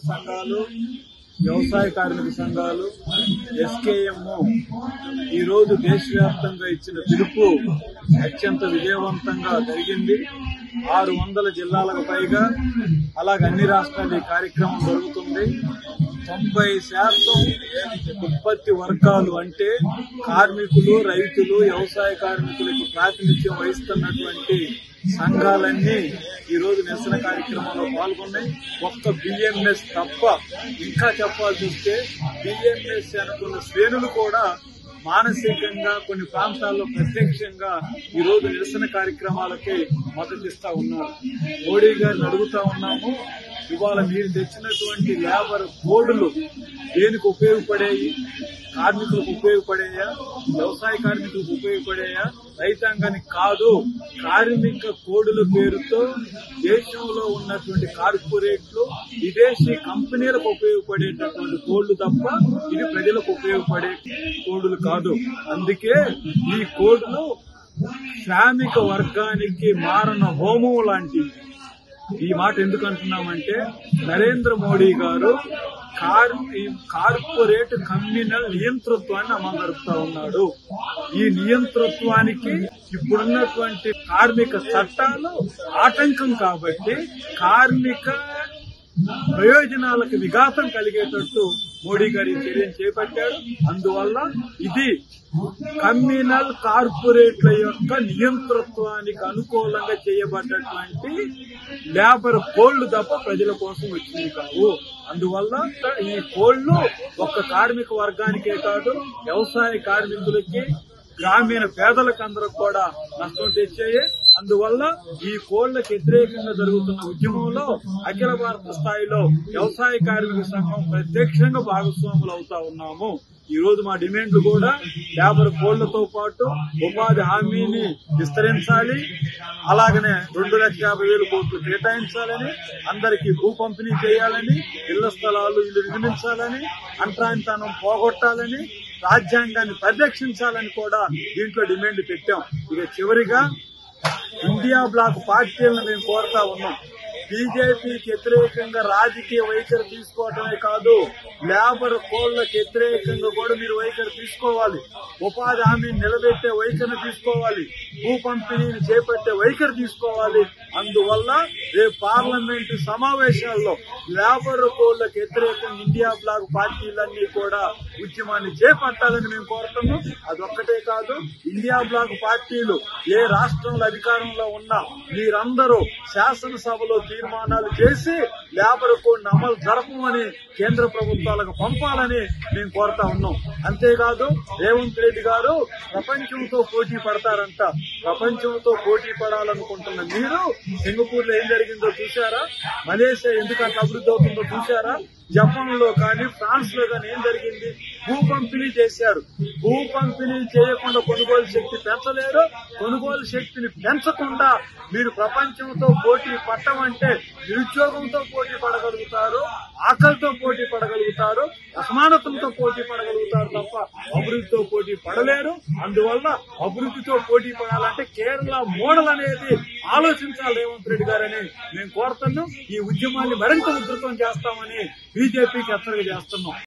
సంఘాలు, వ్యవసాయ కార్మిక సంఘాలు, ఎస్కేఎం ఈ రోజు దేశవ్యాప్తంగా ఇచ్చిన పిలుపు అత్యంత విజయవంతంగా జరిగింది. 600 జిల్లాలకు పైగా, అలాగే అన్ని రాష్ట్రాలు ఈ కార్యక్రమం జరుగుతుంది. 90% ఉత్పత్తి వర్గాలు అంటే కార్మికులు, రైతులు, వ్యవసాయ కార్మికులకు ప్రాతినిధ్యం వహిస్తున్నటువంటి సంఘాలన్నీ ఈ రోజు నిరసన కార్యక్రమంలో పాల్గొన్నాయి. ఒక్క బిఎంఎస్ తప్ప, ఇంకా చెప్పాల్సి వస్తే బిఎంఎస్ అనుకున్న శ్రేణులు కూడా మానసికంగా కొన్ని ప్రాంతాల్లో ప్రత్యక్షంగా ఈ రోజు నిరసన కార్యక్రమాలకి మద్దతిస్తా ఉన్నారు. మోడీ గారిని అడుగుతా ఉన్నాము, ఇవాళ మీరు తెచ్చినటువంటి లేబర్ కోడ్లు దేనికి ఉపయోగపడేవి? కార్మికులకు ఉపయోగపడేయా? వ్యవసాయ కార్మికులకు ఉపయోగపడేయా? రైతాంగానికి కాదు. కార్మిక కోడుల పేరుతో దేశంలో ఉన్నటువంటి కార్పొరేట్లు, విదేశీ కంపెనీలకు ఉపయోగపడేటటువంటి కోడ్లు తప్ప ఇది ప్రజలకు ఉపయోగపడే కోడ్లు కాదు. అందుకే ఈ కోడ్లు శ్రామిక వర్గానికి మారణ హోమం లాంటివి. ఈ మాట ఎందుకు అంటున్నామంటే, నరేంద్ర మోడీ గారు కార్పొరేట్ కమ్యూనల్ నియంతృత్వాన్ని అమలు జరుపుతా ఉన్నాడు. ఈ నియంతృత్వానికి ఇప్పుడున్నటువంటి కార్మిక చట్టాలు ఆటంకం కాబట్టి కార్మిక ప్రయోజనాలకు విఘాతం కలిగేటట్టు మోడీ గారి చర్యను చేపట్టారు. అందువల్ల ఇది కమ్యూనల్ కార్పొరేట్ల యొక్క నియంతృత్వానికి అనుకూలంగా చేయబడ్డటువంటి లేబర్ కోళ్లు తప్ప ప్రజల కోసం వచ్చింది కావు. అందువల్ల ఈ కోళ్లు ఒక్క కార్మిక వర్గానికే కాదు, వ్యవసాయ కార్మికులకి, గ్రామీణ పేదలకు అందరికి కూడా నష్టం తెచ్చాయి. అందువల్ల ఈ కోళ్లకు వ్యతిరేకంగా జరుగుతున్న ఉద్యమంలో అఖిల భారత స్థాయిలో వ్యవసాయ కార్మిక సంఘం ప్రత్యక్షంగా భాగస్వాములు అవుతా ఉన్నాము. ఈ రోజు మా డిమాండ్లు కూడా లేబర్ కోళ్లతో పాటు ఉపాధి హామీని విస్తరించాలి, అలాగనే 2,50,000 కోట్లు కేటాయించాలని, అందరికీ భూ పంపిణీ చేయాలని, ఇళ్ల స్థలాలు ఇల్లు నిర్మించాలని, అంటరానితనం పోగొట్టాలని, రాజ్యాంగాన్ని పరిరక్షించాలని కూడా దీంట్లో డిమాండ్ పెట్టాం. ఇక చివరిగా ఇండియా బ్లాక్ పార్టీలను మేము కోరుతా ఉన్నాం. బీజేపీకి వ్యతిరేకంగా రాజకీయ వైఖరి తీసుకోవటమే కాదు, లేబర్ కోళ్లకు వ్యతిరేకంగా కూడా మీరు వైఖరి తీసుకోవాలి. ఉపాధి హామీని నిలబెట్టే వైఖరిని తీసుకోవాలి, భూ పంపిణీని చేపట్టే వైఖరి తీసుకోవాలి. అందువల్ల రేపు పార్లమెంటు సమావేశాల్లో లేబర్ కోళ్లకు వ్యతిరేకంగా ఇండియా బ్లాక్ పార్టీలన్నీ కూడా ఉద్యమాన్ని చేపట్టాలని మేము కోరుతున్నాం. అదొక్కటే కాదు, ఇండియా బ్లాక్ పార్టీలు ఏ రాష్ట్రంలో అధికారంలో ఉన్నా మీరందరూ శాసనసభలో తీర్మానాలు చేసి లేబర్ కోడ్ అమలు జరపమని కేంద్ర ప్రభుత్వాలకు పంపాలని మేము కోరుతా ఉన్నాం. అంతేకాదు, రేవంత్ రెడ్డి గారు ప్రపంచంతో పోటీ పడతారంట. ప్రపంచంతో పోటీ పడాలనుకుంటున్న మీరు సింగపూర్ లో ఏం జరిగిందో చూశారా? మలేషియా ఎందుకు అట్లా అభివృద్ధి అవుతుందో చూశారా? జపాన్ లో కానీ ఫ్రాన్స్ లో కానీ ఏం జరిగింది? భూ పంపిణీ చేశారు. భూ పంపిణీ చేయకుండా కొనుగోలు శక్తి పెంచలేరు. కొనుగోలు శక్తిని పెంచకుండా మీరు ప్రపంచంతో పోటీ పట్టమంటే నిరుద్యోగంతో పోటీ పడగలుగుతారు, ఆకలితో పోటీ పడగలుగుతారు, అసమానతలతో పోటీ పడగలుగుతారు తప్ప అభివృద్ధితో పోటీ పడలేరు. అందువల్ల అభివృద్ధితో పోటీ పడాలంటే కేరళ మోడల్ అనేది ఆలోచించాలి రేవంత్ రెడ్డి గారని మేము కోరుతున్నాం. ఈ ఉద్యమాన్ని మరింత ఉధృతం చేస్తామని బీజేపీకి హెచ్చరిక చేస్తున్నాం.